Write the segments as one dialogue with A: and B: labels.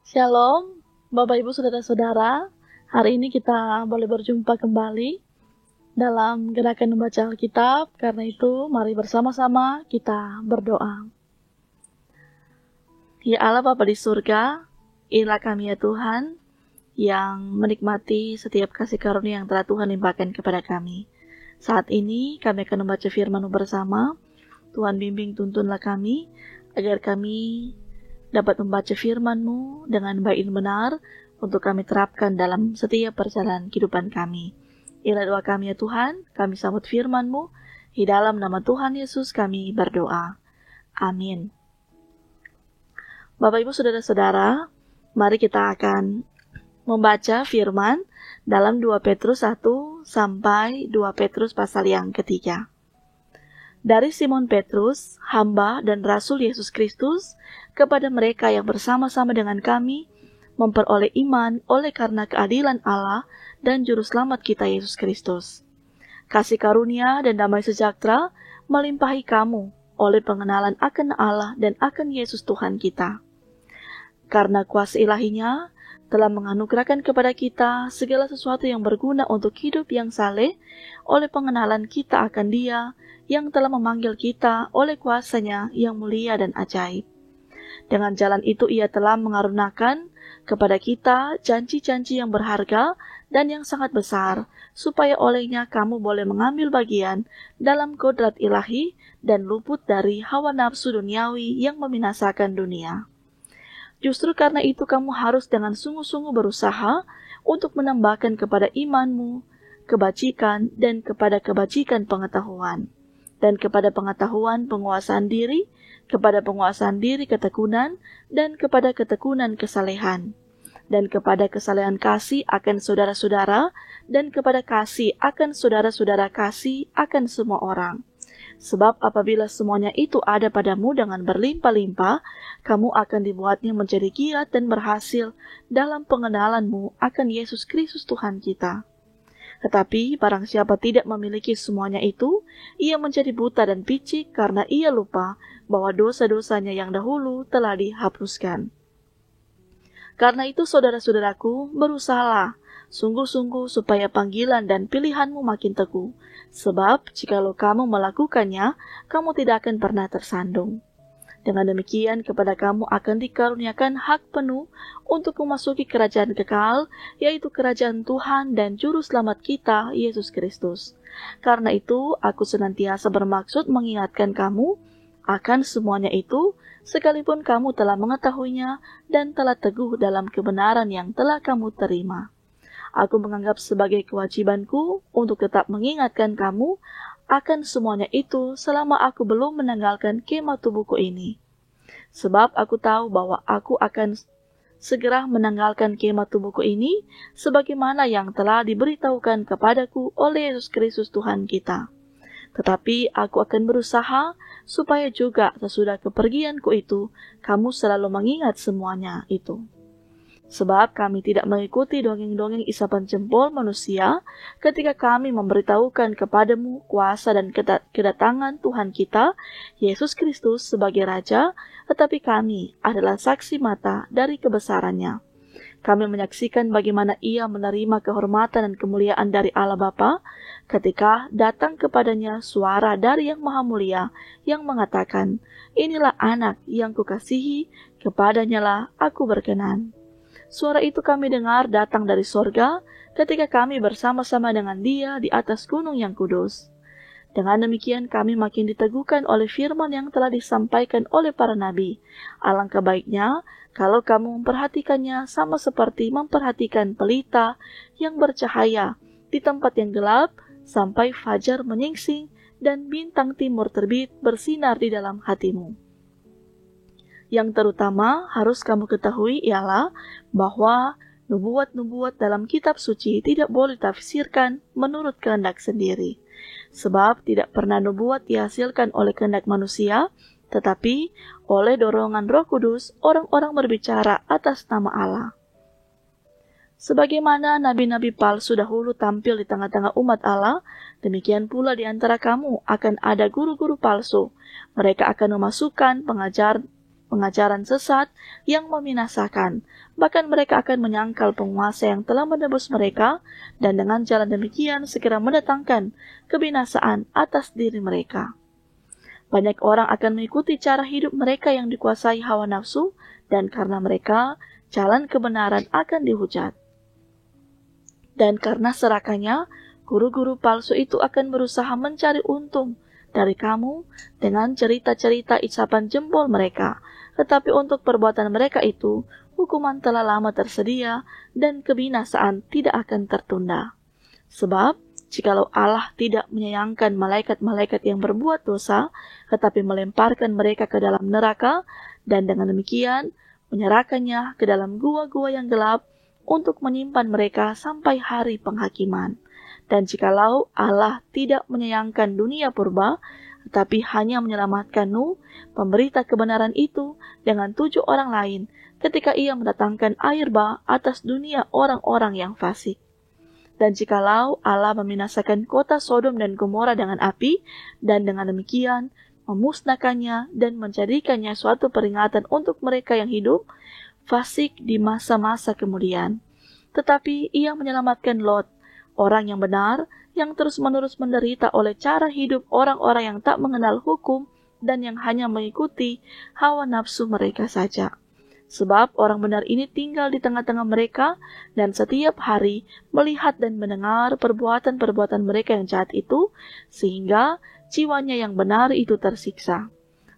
A: Shalom, Bapak Ibu Saudara-saudara. Hari ini kita boleh berjumpa kembali dalam gerakan membaca Alkitab. Karena itu, mari bersama-sama kita berdoa. Ya Allah Bapa di surga, inilah kami ya Tuhan, yang menikmati setiap kasih karunia yang telah Tuhan limpahkan kepada kami. Saat ini kami akan membaca firman-Mu bersama. Tuhan bimbing tuntunlah kami, agar kami dapat membaca firman-Mu dengan baik dan benar untuk kami terapkan dalam setiap perjalanan kehidupan kami. Inilah doa kami ya Tuhan, kami sambut firman-Mu, di dalam nama Tuhan Yesus kami berdoa. Amin. Bapak Ibu Saudara-saudara, mari kita akan membaca firman dalam 2 Petrus 1 sampai 2 Petrus pasal yang ketiga. Dari Simon Petrus, hamba dan rasul Yesus Kristus, kepada mereka yang bersama-sama dengan kami memperoleh iman oleh karena keadilan Allah dan Juru Selamat kita Yesus Kristus. Kasih karunia dan damai sejahtera melimpahi kamu oleh pengenalan akan Allah dan akan Yesus Tuhan kita. Karena kuasa ilahinya telah menganugerahkan kepada kita segala sesuatu yang berguna untuk hidup yang saleh oleh pengenalan kita akan Dia yang telah memanggil kita oleh kuasa-Nya yang mulia dan ajaib. Dengan jalan itu Ia telah mengaruniakan kepada kita janji-janji yang berharga dan yang sangat besar, supaya olehnya kamu boleh mengambil bagian dalam kodrat ilahi dan luput dari hawa nafsu duniawi yang membinasakan dunia. Justru karena itu kamu harus dengan sungguh-sungguh berusaha untuk menambahkan kepada imanmu kebajikan dan kepada kebajikan pengetahuan, dan kepada pengetahuan penguasaan diri, kepada penguasaan diri ketekunan, dan kepada ketekunan kesalehan, dan kepada kesalehan kasih akan saudara-saudara, dan kepada kasih akan saudara-saudara kasih akan semua orang. Sebab apabila semuanya itu ada padamu dengan berlimpah-limpah, kamu akan dibuatnya menjadi giat dan berhasil dalam pengenalanmu akan Yesus Kristus Tuhan kita. Tetapi barang siapa tidak memiliki semuanya itu, ia menjadi buta dan picik karena ia lupa bahwa dosa-dosanya yang dahulu telah dihapuskan. Karena itu saudara-saudaraku, berusahalah sungguh-sungguh supaya panggilan dan pilihanmu makin teguh. Sebab jikalau kamu melakukannya, kamu tidak akan pernah tersandung. Dengan demikian kepada kamu akan dikaruniakan hak penuh untuk memasuki kerajaan kekal, yaitu kerajaan Tuhan dan Juru Selamat kita, Yesus Kristus. Karena itu, aku senantiasa bermaksud mengingatkan kamu akan semuanya itu, sekalipun kamu telah mengetahuinya dan telah teguh dalam kebenaran yang telah kamu terima. Aku menganggap sebagai kewajibanku untuk tetap mengingatkan kamu akan semuanya itu selama aku belum menanggalkan kemah tubuhku ini. Sebab aku tahu bahwa aku akan segera menanggalkan kemah tubuhku ini, sebagaimana yang telah diberitahukan kepadaku oleh Yesus Kristus Tuhan kita. Tetapi aku akan berusaha supaya juga sesudah kepergianku itu, kamu selalu mengingat semuanya itu. Sebab kami tidak mengikuti dongeng-dongeng isapan jempol manusia ketika kami memberitahukan kepadamu kuasa dan kedatangan Tuhan kita, Yesus Kristus sebagai Raja, tetapi kami adalah saksi mata dari kebesarannya. Kami menyaksikan bagaimana Ia menerima kehormatan dan kemuliaan dari Allah Bapa ketika datang kepadanya suara dari Yang Maha Mulia yang mengatakan, "Inilah anak yang kukasihi, kepadanya lah aku berkenan." Suara itu kami dengar datang dari sorga ketika kami bersama-sama dengan Dia di atas gunung yang kudus. Dengan demikian kami makin diteguhkan oleh firman yang telah disampaikan oleh para nabi. Alangkah baiknya kalau kamu memperhatikannya sama seperti memperhatikan pelita yang bercahaya di tempat yang gelap sampai fajar menyingsing dan bintang timur terbit bersinar di dalam hatimu. Yang terutama harus kamu ketahui ialah bahwa nubuat-nubuat dalam kitab suci tidak boleh ditafsirkan menurut kehendak sendiri. Sebab tidak pernah nubuat dihasilkan oleh kehendak manusia, tetapi oleh dorongan Roh Kudus orang-orang berbicara atas nama Allah. Sebagaimana nabi-nabi palsu dahulu tampil di tengah-tengah umat Allah, demikian pula di antara kamu akan ada guru-guru palsu. Mereka akan memasukkan pengajaran sesat yang membinasakan. Bahkan mereka akan menyangkal penguasa yang telah menebus mereka, dan dengan jalan demikian segera mendatangkan kebinasaan atas diri mereka. Banyak orang akan mengikuti cara hidup mereka yang dikuasai hawa nafsu, dan karena mereka, jalan kebenaran akan dihujat. Dan karena serakannya, guru-guru palsu itu akan berusaha mencari untung dari kamu dengan cerita-cerita isapan jempol mereka. Tetapi untuk perbuatan mereka itu, hukuman telah lama tersedia dan kebinasaan tidak akan tertunda. Sebab, jikalau Allah tidak menyayangkan malaikat-malaikat yang berbuat dosa, tetapi melemparkan mereka ke dalam neraka, dan dengan demikian menyerahkannya ke dalam gua-gua yang gelap, untuk menyimpan mereka sampai hari penghakiman. Dan jikalau Allah tidak menyayangkan dunia purba, tetapi hanya menyelamatkan Nuh, pemberita kebenaran itu, dengan 7 orang lain, ketika ia mendatangkan air bah atas dunia orang-orang yang fasik. Dan jikalau Allah membinasakan kota Sodom dan Gomora dengan api, dan dengan demikian memusnahkannya dan menjadikannya suatu peringatan untuk mereka yang hidup fasik di masa-masa kemudian. Tetapi ia menyelamatkan Lot, orang yang benar, yang terus-menerus menderita oleh cara hidup orang-orang yang tak mengenal hukum dan yang hanya mengikuti hawa nafsu mereka saja. Sebab orang benar ini tinggal di tengah-tengah mereka dan setiap hari melihat dan mendengar perbuatan-perbuatan mereka yang jahat itu, sehingga jiwanya yang benar itu tersiksa.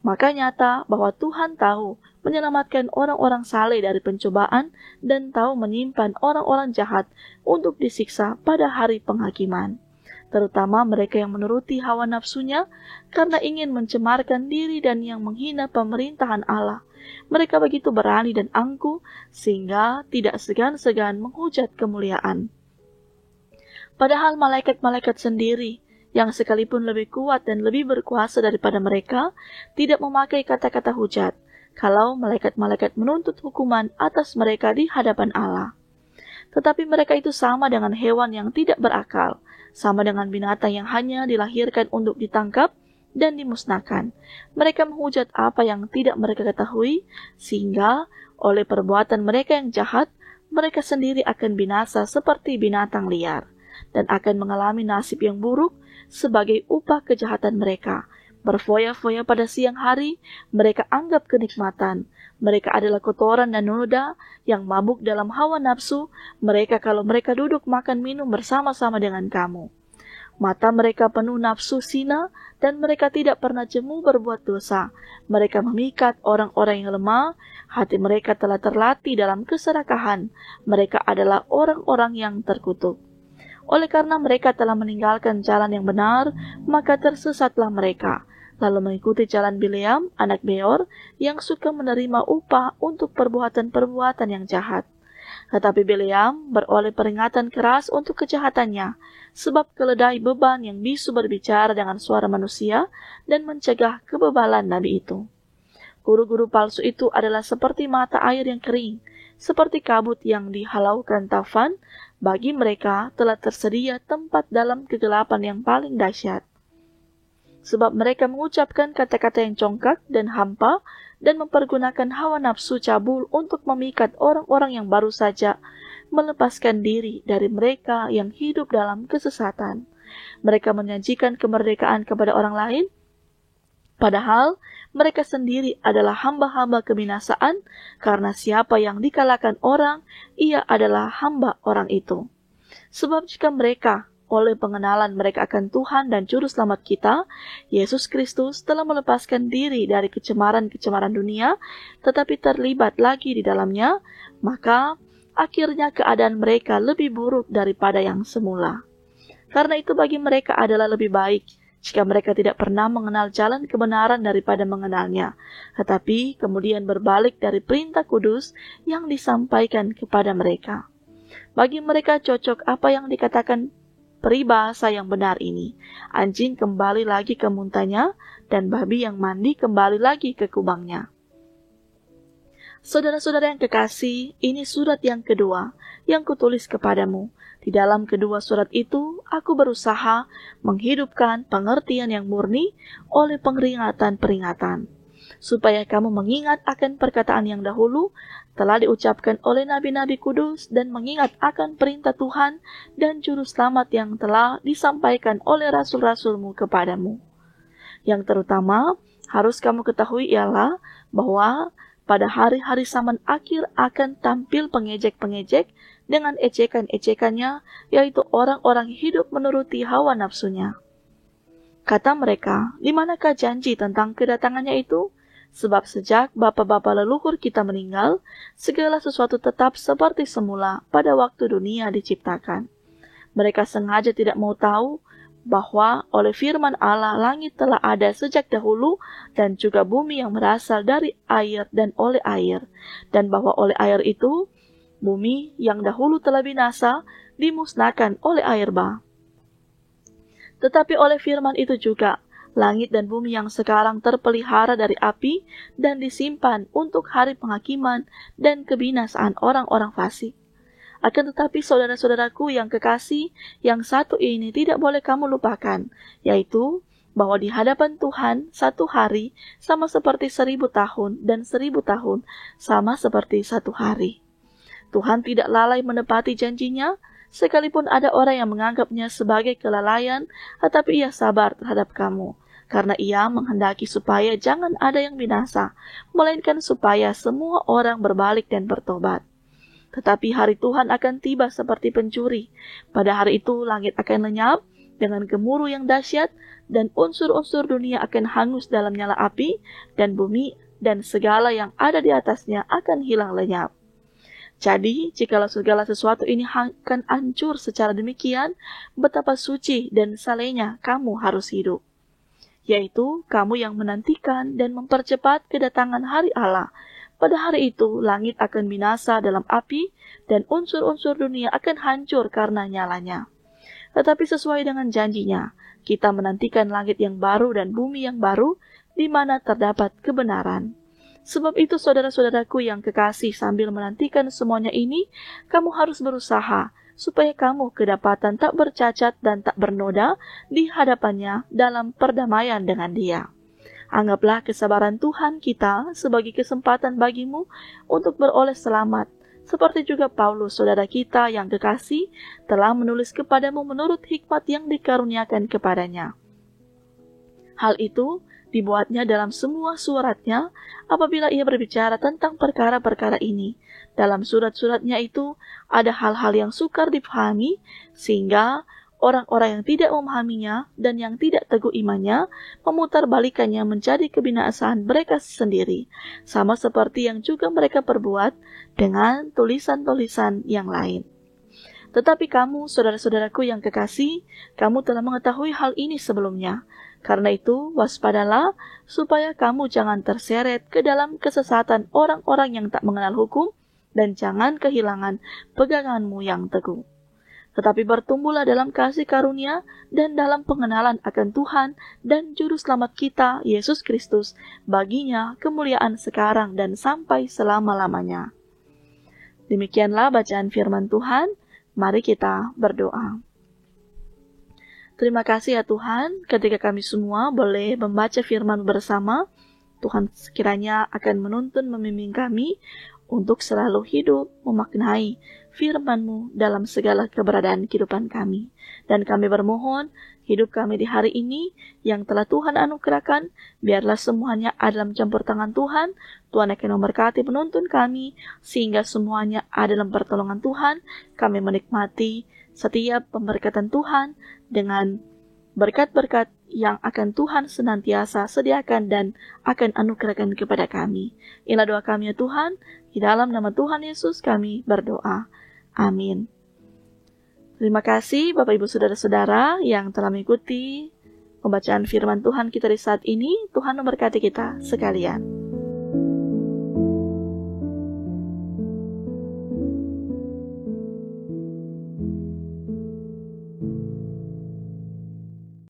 A: Maka nyata bahwa Tuhan tahu menyelamatkan orang-orang saleh dari pencobaan dan tahu menyimpan orang-orang jahat untuk disiksa pada hari penghakiman. Terutama mereka yang menuruti hawa nafsunya karena ingin mencemarkan diri dan yang menghina pemerintahan Allah. Mereka begitu berani dan angkuh sehingga tidak segan-segan menghujat kemuliaan. Padahal malaikat-malaikat sendiri yang sekalipun lebih kuat dan lebih berkuasa daripada mereka, tidak memakai kata-kata hujat, kalau malaikat-malaikat menuntut hukuman atas mereka di hadapan Allah. Tetapi mereka itu sama dengan hewan yang tidak berakal, sama dengan binatang yang hanya dilahirkan untuk ditangkap dan dimusnahkan. Mereka menghujat apa yang tidak mereka ketahui, sehingga oleh perbuatan mereka yang jahat, mereka sendiri akan binasa seperti binatang liar, dan akan mengalami nasib yang buruk sebagai upah kejahatan mereka. Berfoya-foya pada siang hari, mereka anggap kenikmatan. Mereka adalah kotoran dan noda yang mabuk dalam hawa nafsu. Mereka kalau mereka duduk makan minum bersama-sama dengan kamu. Mata mereka penuh nafsu zina dan mereka tidak pernah jemu berbuat dosa. Mereka memikat orang-orang yang lemah. Hati mereka telah terlatih dalam keserakahan. Mereka adalah orang-orang yang terkutuk. Oleh karena mereka telah meninggalkan jalan yang benar, maka tersesatlah mereka, lalu mengikuti jalan Bileam, anak Beor, yang suka menerima upah untuk perbuatan-perbuatan yang jahat. Tetapi Bileam beroleh peringatan keras untuk kejahatannya, sebab keledai beban yang bisu berbicara dengan suara manusia dan mencegah kebebalan nabi itu. Guru-guru palsu itu adalah seperti mata air yang kering, seperti kabut yang dihalaukan taufan. Bagi mereka telah tersedia tempat dalam kegelapan yang paling dahsyat. Sebab mereka mengucapkan kata-kata yang congkak dan hampa dan mempergunakan hawa nafsu cabul untuk memikat orang-orang yang baru saja melepaskan diri dari mereka yang hidup dalam kesesatan. Mereka menjanjikan kemerdekaan kepada orang lain, padahal mereka sendiri adalah hamba-hamba kebinasaan, karena siapa yang dikalahkan orang, ia adalah hamba orang itu. Sebab jika mereka, oleh pengenalan mereka akan Tuhan dan Juru Selamat kita, Yesus Kristus telah melepaskan diri dari kecemaran-kecemaran dunia, tetapi terlibat lagi di dalamnya, maka akhirnya keadaan mereka lebih buruk daripada yang semula. Karena itu bagi mereka adalah lebih baik jika mereka tidak pernah mengenal jalan kebenaran daripada mengenalnya, tetapi kemudian berbalik dari perintah kudus yang disampaikan kepada mereka. Bagi mereka cocok apa yang dikatakan peribahasa yang benar ini. Anjing kembali lagi ke muntahnya, dan babi yang mandi kembali lagi ke kubangnya. Saudara-saudara yang kekasih, ini surat yang kedua yang kutulis kepadamu. Di dalam kedua surat itu, aku berusaha menghidupkan pengertian yang murni oleh peringatan-peringatan, supaya kamu mengingat akan perkataan yang dahulu telah diucapkan oleh nabi-nabi kudus dan mengingat akan perintah Tuhan dan juru selamat yang telah disampaikan oleh rasul-rasulmu kepadamu. Yang terutama harus kamu ketahui ialah bahwa pada hari-hari zaman akhir akan tampil pengejek-pengejek dengan ejekan-ejekannya, yaitu orang-orang hidup menuruti hawa nafsunya. Kata mereka, di manakah janji tentang kedatangannya itu? Sebab sejak bapa-bapa leluhur kita meninggal, segala sesuatu tetap seperti semula pada waktu dunia diciptakan. Mereka sengaja tidak mau tahu bahwa oleh firman Allah langit telah ada sejak dahulu dan juga bumi yang berasal dari air dan oleh air, dan bahwa oleh air itu bumi yang dahulu telah binasa dimusnahkan oleh air bah. Tetapi oleh firman itu juga langit dan bumi yang sekarang terpelihara dari api dan disimpan untuk hari penghakiman dan kebinasaan orang-orang fasik. Akan tetapi saudara-saudaraku yang kekasih, yang satu ini tidak boleh kamu lupakan, yaitu bahwa di hadapan Tuhan satu hari sama seperti 1000 tahun dan 1000 tahun sama seperti satu hari. Tuhan tidak lalai menepati janjinya, sekalipun ada orang yang menganggapnya sebagai kelalaian, tetapi ia sabar terhadap kamu, karena ia menghendaki supaya jangan ada yang binasa, melainkan supaya semua orang berbalik dan bertobat. Tetapi hari Tuhan akan tiba seperti pencuri. Pada hari itu langit akan lenyap dengan gemuruh yang dahsyat, dan unsur-unsur dunia akan hangus dalam nyala api, dan bumi dan segala yang ada di atasnya akan hilang lenyap. Jadi, jikalau segala sesuatu ini akan hancur secara demikian, betapa suci dan salehnya kamu harus hidup. Yaitu kamu yang menantikan dan mempercepat kedatangan hari Allah. Pada hari itu, langit akan binasa dalam api, dan unsur-unsur dunia akan hancur karena nyalanya. Tetapi sesuai dengan janjinya, kita menantikan langit yang baru dan bumi yang baru, di mana terdapat kebenaran. Sebab itu saudara-saudaraku yang kekasih, sambil menantikan semuanya ini, kamu harus berusaha, supaya kamu kedapatan tak bercacat dan tak bernoda di hadapannya dalam perdamaian dengan Dia. Anggaplah kesabaran Tuhan kita sebagai kesempatan bagimu untuk beroleh selamat, seperti juga Paulus, saudara kita yang kekasih, telah menulis kepadamu menurut hikmat yang dikaruniakan kepadanya. Hal itu dibuatnya dalam semua suratnya apabila ia berbicara tentang perkara-perkara ini. Dalam surat-suratnya itu ada hal-hal yang sukar dipahami, sehingga orang-orang yang tidak memahaminya dan yang tidak teguh imannya memutarbalikannya menjadi kebinasaan mereka sendiri, sama seperti yang juga mereka perbuat dengan tulisan-tulisan yang lain. Tetapi kamu, saudara-saudaraku yang kekasih, kamu telah mengetahui hal ini sebelumnya. Karena itu, waspadalah supaya kamu jangan terseret ke dalam kesesatan orang-orang yang tak mengenal hukum, dan jangan kehilangan peganganmu yang teguh. Tetapi bertumbuhlah dalam kasih karunia dan dalam pengenalan akan Tuhan dan Juru Selamat kita, Yesus Kristus, baginya kemuliaan sekarang dan sampai selama-lamanya. Demikianlah bacaan firman Tuhan. Mari kita berdoa. Terima kasih ya Tuhan, ketika kami semua boleh membaca firman bersama, Tuhan sekiranya akan menuntun membimbing kami untuk selalu hidup memaknai firman-Mu dalam segala keberadaan kehidupan kami. Dan kami bermohon, hidup kami di hari ini yang telah Tuhan anugerahkan, biarlah semuanya ada dalam campur tangan Tuhan. Tuhan akan memberkati menuntun kami, sehingga semuanya ada dalam pertolongan Tuhan. Kami menikmati setiap pemberkatan Tuhan dengan berkat-berkat yang akan Tuhan senantiasa sediakan dan akan anugerahkan kepada kami. Inilah doa kami ya Tuhan, di dalam nama Tuhan Yesus kami berdoa. Amin. Terima kasih Bapak Ibu Saudara-saudara yang telah mengikuti pembacaan firman Tuhan kita di saat ini. Tuhan memberkati kita sekalian.